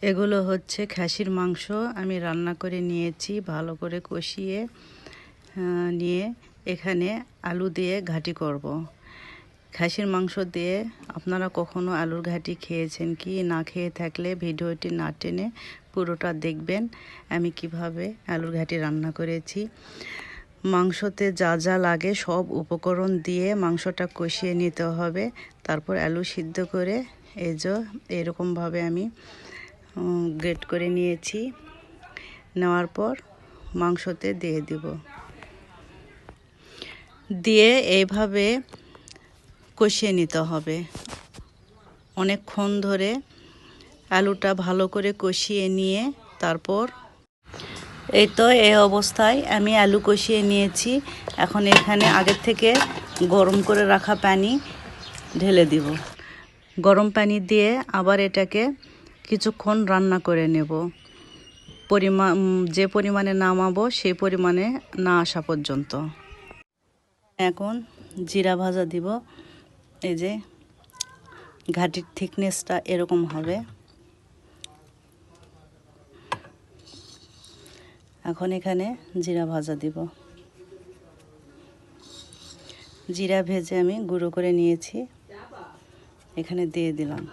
এগুলো হচ্ছে খাসির মাংস আমি রান্না করে নিয়েছি, ভালো করে কষিয়ে নিয়ে এখানে আলু দিয়ে ঘাঁটি করব। খাসির মাংস দিয়ে আপনারা কখনো আলুর ঘাঁটি খেয়েছেন কি? না খেয়ে থাকলে ভিডিওটি না টেনে পুরোটা দেখবেন আমি কিভাবে আলুর ঘাঁটি রান্না করেছি। মাংসতে যা যা লাগে সব উপকরণ দিয়ে মাংসটা কষিয়ে নিতে হবে। তারপর আলু সিদ্ধ করে এরকমভাবে আমি গ্রেট করে নিয়েছি। নেওয়ার পর মাংসতে দিয়ে দিব, দিয়ে এইভাবে কষিয়ে নিতে হবে অনেকক্ষণ ধরে। আলুটা ভালো করে কষিয়ে নিয়ে তারপর এই তো এই অবস্থায় আমি আলু কষিয়ে নিয়েছি। এখন এখানে আগের থেকে গরম করে রাখা পানি ঢেলে দিব। গরম পানি দিয়ে আবার এটাকে কিছুক্ষণ রান্না করে নেব, যে পরিমাণে নামাবো সেই পরিমাণে না আসা পর্যন্ত। এখন জিরা ভাজা দিব। এই যে ঘাটির থিকনেসটা এরকম হবে। এখন এখানে জিরা ভাজা দিব। জিরা ভেজে আমি গুঁড়ো করে নিয়েছি, এখানে দিয়ে দিলাম।